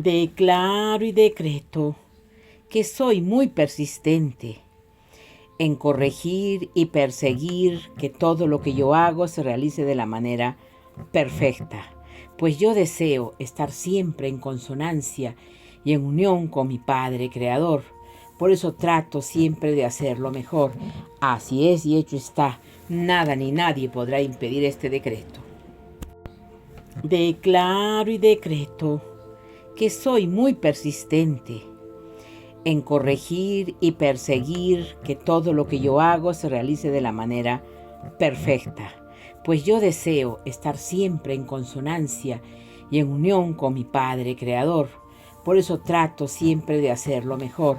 Declaro y decreto que soy muy persistente en corregir y perseguir que todo lo que yo hago se realice de la manera perfecta, pues yo deseo estar siempre en consonancia y en unión con mi Padre Creador. Por eso trato siempre de hacerlo mejor. Así es y hecho está. Nada ni nadie podrá impedir este decreto. Declaro y decreto que soy muy persistente en corregir y perseguir que todo lo que yo hago se realice de la manera perfecta, pues yo deseo estar siempre en consonancia y en unión con mi Padre Creador. Por eso trato siempre de hacerlo mejor.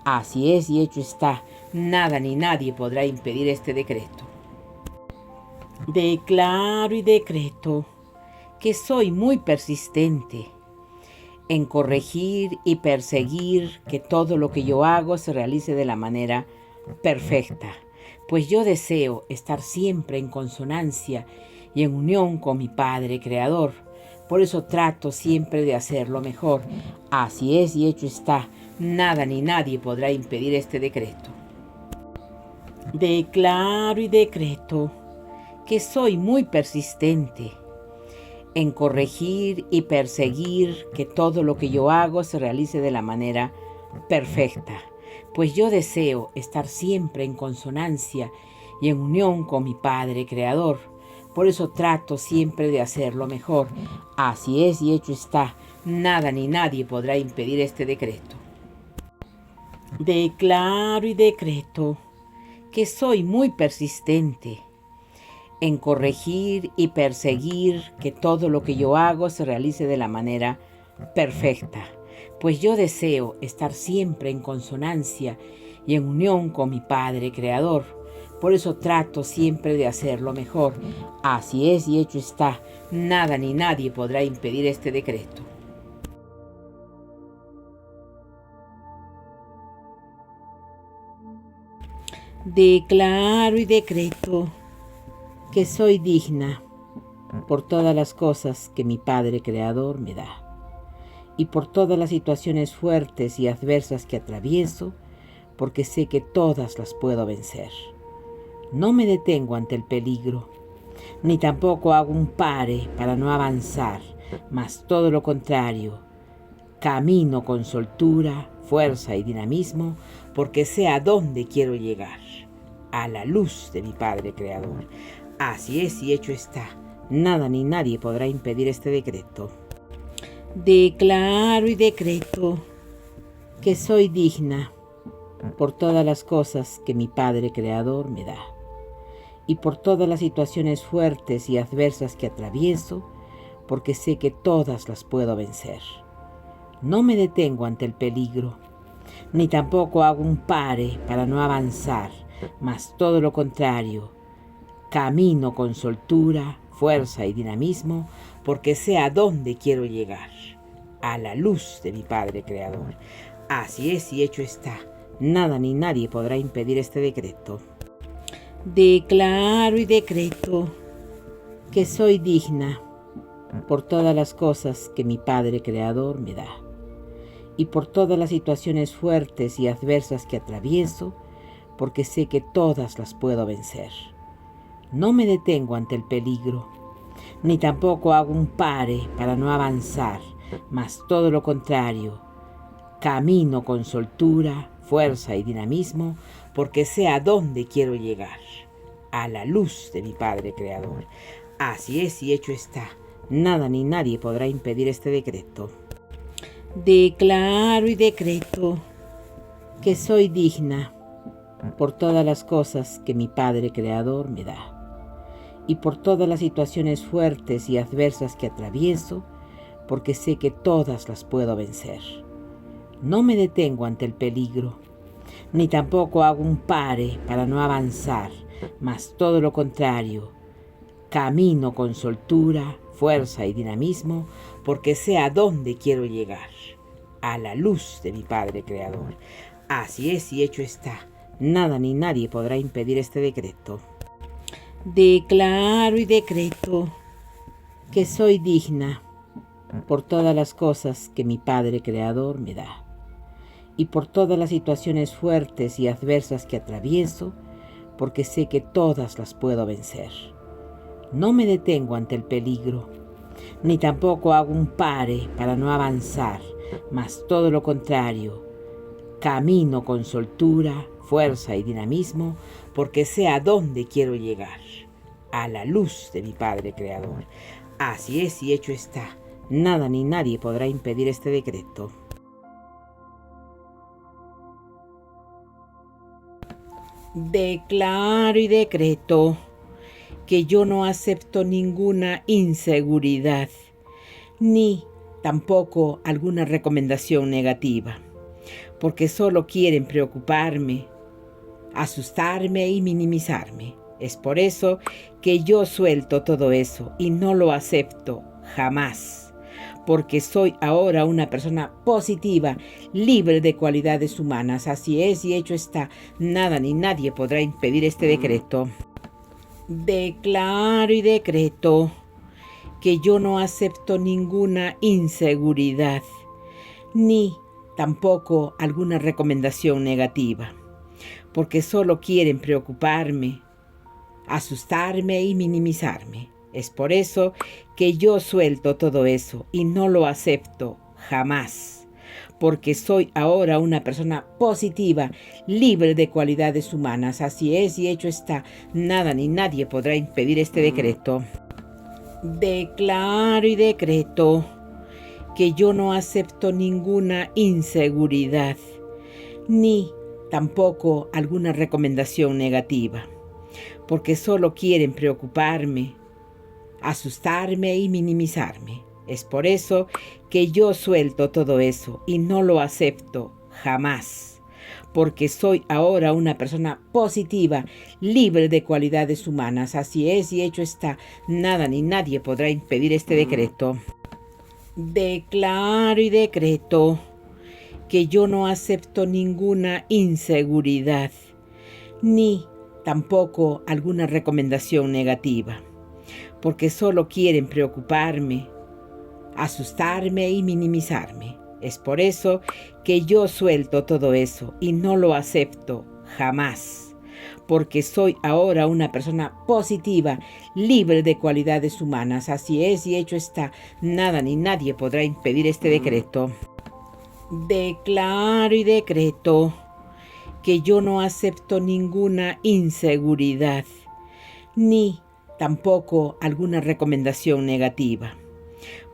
Así es y hecho está. Nada ni nadie podrá impedir este decreto. Declaro y decreto que soy muy persistente en corregir y perseguir que todo lo que yo hago se realice de la manera perfecta, pues yo deseo estar siempre en consonancia y en unión con mi Padre Creador. Por eso trato siempre de hacerlo mejor. Así es y hecho está. Nada ni nadie podrá impedir este decreto. Declaro y decreto que soy muy persistente en corregir y perseguir que todo lo que yo hago se realice de la manera perfecta, pues yo deseo estar siempre en consonancia y en unión con mi Padre Creador. Por eso trato siempre de hacerlo mejor. Así es y hecho está. Nada ni nadie podrá impedir este decreto. Declaro y decreto que soy muy persistente en corregir y perseguir que todo lo que yo hago se realice de la manera perfecta, pues yo deseo estar siempre en consonancia y en unión con mi Padre Creador. Por eso trato siempre de hacerlo mejor. Así es y hecho está. Nada ni nadie podrá impedir este decreto. Declaro y decreto que soy digna por todas las cosas que mi Padre Creador me da y por todas las situaciones fuertes y adversas que atravieso, porque sé que todas las puedo vencer. No me detengo ante el peligro, ni tampoco hago un pare para no avanzar, mas todo lo contrario, camino con soltura, fuerza y dinamismo, porque sé a dónde quiero llegar, a la luz de mi Padre Creador. Así es y hecho está. Nada ni nadie podrá impedir este decreto. Declaro y decreto que soy digna por todas las cosas que mi Padre Creador me da y por todas las situaciones fuertes y adversas que atravieso, porque sé que todas las puedo vencer. No me detengo ante el peligro, ni tampoco hago un pare para no avanzar, mas todo lo contrario, camino con soltura, fuerza y dinamismo, porque sé a dónde quiero llegar, a la luz de mi Padre Creador. Así es y hecho está. Nada ni nadie podrá impedir este decreto. Declaro y decreto que soy digna por todas las cosas que mi Padre Creador me da y por todas las situaciones fuertes y adversas que atravieso, porque sé que todas las puedo vencer. No me detengo ante el peligro, ni tampoco hago un pare para no avanzar, mas todo lo contrario, camino con soltura, fuerza y dinamismo, porque sé a dónde quiero llegar, a la luz de mi Padre Creador. Así es y hecho está. Nada ni nadie podrá impedir este decreto. Declaro y decreto que soy digna por todas las cosas que mi Padre Creador me da y por todas las situaciones fuertes y adversas que atravieso, porque sé que todas las puedo vencer. No me detengo ante el peligro, ni tampoco hago un pare para no avanzar, mas todo lo contrario, camino con soltura, fuerza y dinamismo, porque sé a dónde quiero llegar, a la luz de mi Padre Creador. Así es y hecho está. Nada ni nadie podrá impedir este decreto. Declaro y decreto que soy digna por todas las cosas que mi Padre Creador me da, y por todas las situaciones fuertes y adversas que atravieso, porque sé que todas las puedo vencer. No me detengo ante el peligro, ni tampoco hago un pare para no avanzar, mas todo lo contrario, camino con soltura, fuerza y dinamismo, porque sé a dónde quiero llegar, a la luz de mi Padre Creador. Así es y hecho está. Nada ni nadie podrá impedir este decreto. Declaro y decreto que yo no acepto ninguna inseguridad, ni tampoco alguna recomendación negativa, porque solo quieren preocuparme, asustarme y minimizarme. Es por eso que yo suelto todo eso y no lo acepto jamás, porque soy ahora una persona positiva, libre de cualidades humanas. Así es y hecho está. Nada ni nadie podrá impedir este decreto. Declaro y decreto que yo no acepto ninguna inseguridad, ni tampoco alguna recomendación negativa, porque solo quieren preocuparme, asustarme y minimizarme. Es por eso que yo suelto todo eso y no lo acepto jamás, porque soy ahora una persona positiva, libre de cualidades humanas. Así es y hecho está. Nada ni nadie podrá impedir este decreto. Declaro y decreto que yo no acepto ninguna inseguridad, ni tampoco alguna recomendación negativa, porque solo quieren preocuparme, asustarme y minimizarme. Es por eso que yo suelto todo eso y no lo acepto jamás, porque soy ahora una persona positiva, libre de cualidades humanas. Así es y hecho está. Nada ni nadie podrá impedir este decreto. Declaro y decreto que yo no acepto ninguna inseguridad, ni tampoco alguna recomendación negativa, porque solo quieren preocuparme, asustarme y minimizarme. Es por eso que yo suelto todo eso y no lo acepto jamás, porque soy ahora una persona positiva, libre de cualidades humanas. Así es y hecho está. Nada ni nadie podrá impedir este decreto. Declaro y decreto que yo no acepto ninguna inseguridad, ni tampoco alguna recomendación negativa,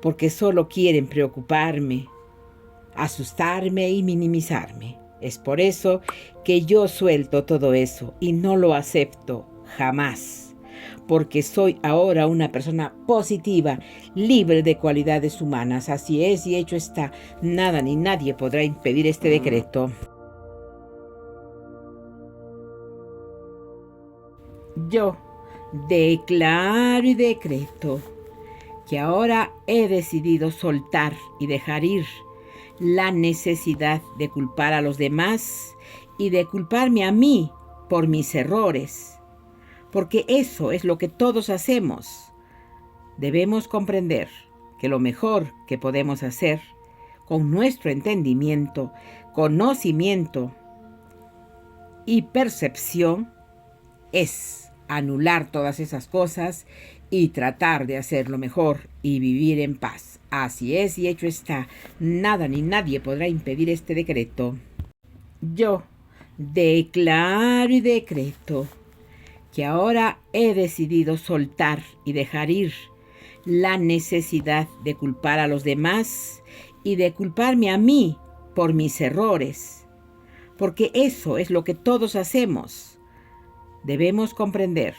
porque solo quieren preocuparme, asustarme y minimizarme. Es por eso que yo suelto todo eso y no lo acepto jamás, porque soy ahora una persona positiva, libre de cualidades humanas. Así es y hecho está. Nada ni nadie podrá impedir este decreto. Yo declaro y decreto que ahora he decidido soltar y dejar ir la necesidad de culpar a los demás y de culparme a mí por mis errores, porque eso es lo que todos hacemos. Debemos comprender que lo mejor que podemos hacer con nuestro entendimiento, conocimiento y percepción es anular todas esas cosas y tratar de hacerlo mejor y vivir en paz. Así es y hecho está. Nada ni nadie podrá impedir este decreto. Yo declaro y decreto que ahora he decidido soltar y dejar ir la necesidad de culpar a los demás y de culparme a mí por mis errores, porque eso es lo que todos hacemos. Debemos comprender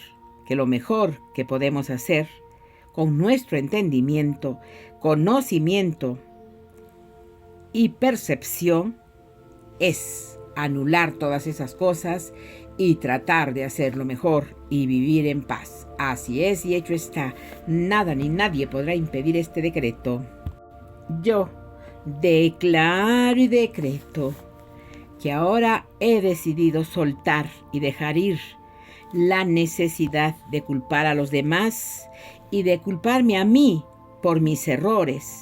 que lo mejor que podemos hacer con nuestro entendimiento, conocimiento y percepción es anular todas esas cosas y tratar de hacerlo mejor y vivir en paz. Así es y hecho está. Nada ni nadie podrá impedir este decreto. Yo declaro y decreto que ahora he decidido soltar y dejar ir la necesidad de culpar a los demás y de culparme a mí por mis errores,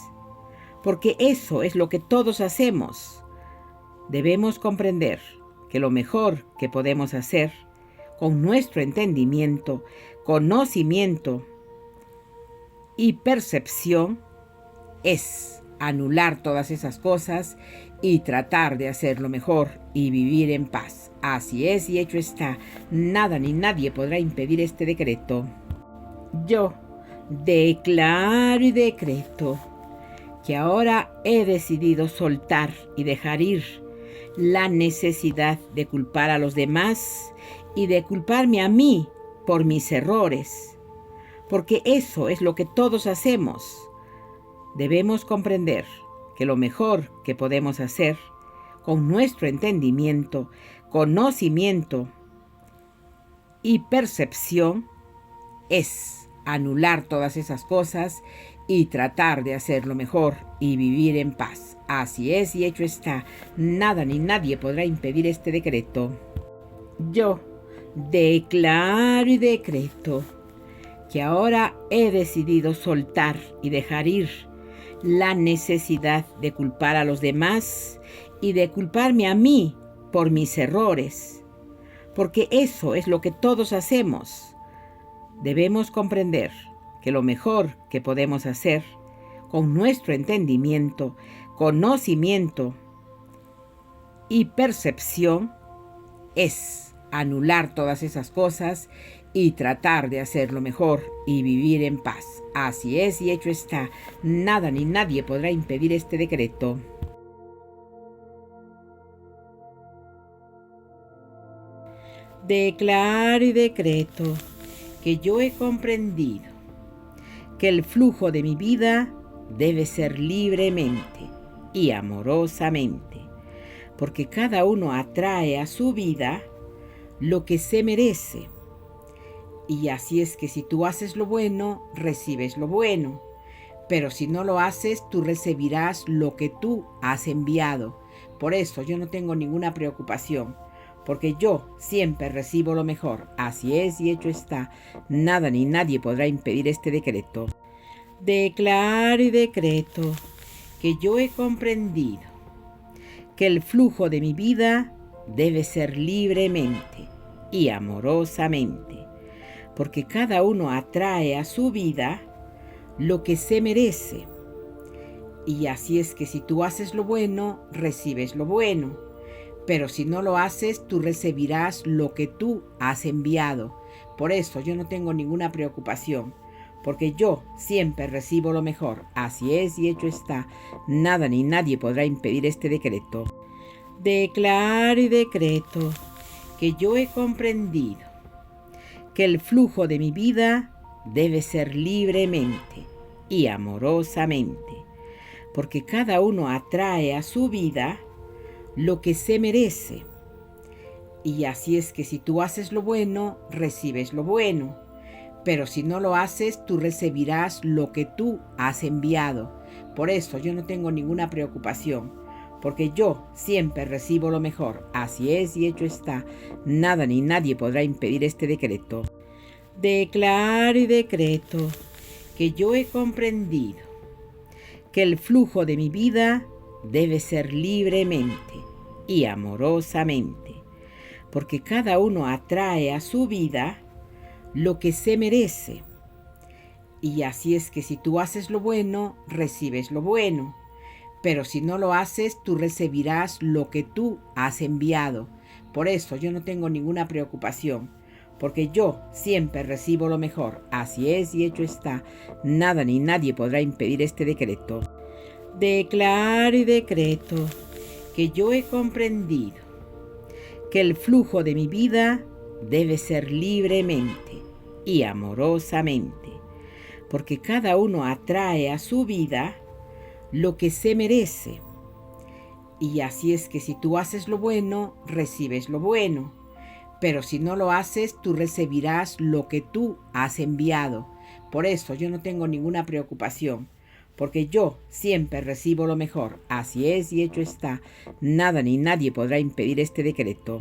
porque eso es lo que todos hacemos. Debemos comprender que lo mejor que podemos hacer con nuestro entendimiento, conocimiento y percepción es anular todas esas cosas y tratar de hacerlo mejor y vivir en paz. Así es y hecho está. Nada ni nadie podrá impedir este decreto. Yo declaro y decreto que ahora he decidido soltar y dejar ir la necesidad de culpar a los demás y de culparme a mí por mis errores, porque eso es lo que todos hacemos. Debemos comprender que lo mejor que podemos hacer con nuestro entendimiento, conocimiento y percepción es anular todas esas cosas y tratar de hacerlo mejor y vivir en paz. Así es y hecho está. Nada ni nadie podrá impedir este decreto. Yo declaro y decreto que ahora he decidido soltar y dejar ir la necesidad de culpar a los demás y de culparme a mí por mis errores, porque eso es lo que todos hacemos. Debemos comprender que lo mejor que podemos hacer con nuestro entendimiento, conocimiento y percepción es anular todas esas cosas y tratar de hacerlo mejor y vivir en paz. Así es y hecho está. Nada ni nadie podrá impedir este decreto. Declaro y decreto que yo he comprendido que el flujo de mi vida debe ser libremente y amorosamente, porque cada uno atrae a su vida lo que se merece. Y así es que si tú haces lo bueno, recibes lo bueno. Pero si no lo haces, tú recibirás lo que tú has enviado. Por eso yo no tengo ninguna preocupación, porque yo siempre recibo lo mejor. Así es y hecho está. Nada ni nadie podrá impedir este decreto. Declaro y decreto que yo he comprendido que el flujo de mi vida debe ser libremente y amorosamente, porque cada uno atrae a su vida lo que se merece. Y así es que si tú haces lo bueno, recibes lo bueno. Pero si no lo haces, tú recibirás lo que tú has enviado. Por eso yo no tengo ninguna preocupación, porque yo siempre recibo lo mejor. Así es y hecho está. Nada ni nadie podrá impedir este decreto. Declaro y decreto que yo he comprendido que el flujo de mi vida debe ser libremente y amorosamente, porque cada uno atrae a su vida lo que se merece. Y así es que si tú haces lo bueno, recibes lo bueno. Pero si no lo haces, tú recibirás lo que tú has enviado. Por eso yo no tengo ninguna preocupación, porque yo siempre recibo lo mejor. Así es y hecho está. Nada ni nadie podrá impedir este decreto. Declaro y decreto que yo he comprendido que el flujo de mi vida debe ser libremente y amorosamente, porque cada uno atrae a su vida lo que se merece. Y así es que si tú haces lo bueno, recibes lo bueno. Pero si no lo haces, tú recibirás lo que tú has enviado. Por eso yo no tengo ninguna preocupación, porque yo siempre recibo lo mejor. Así es y hecho está. Nada ni nadie podrá impedir este decreto. Declaro y decreto que yo he comprendido que el flujo de mi vida debe ser libremente y amorosamente, porque cada uno atrae a su vida lo que se merece. Y así es que si tú haces lo bueno, recibes lo bueno. Pero si no lo haces, tú recibirás lo que tú has enviado. Por eso yo no tengo ninguna preocupación, porque yo siempre recibo lo mejor. Así es y hecho está. Nada ni nadie podrá impedir este decreto.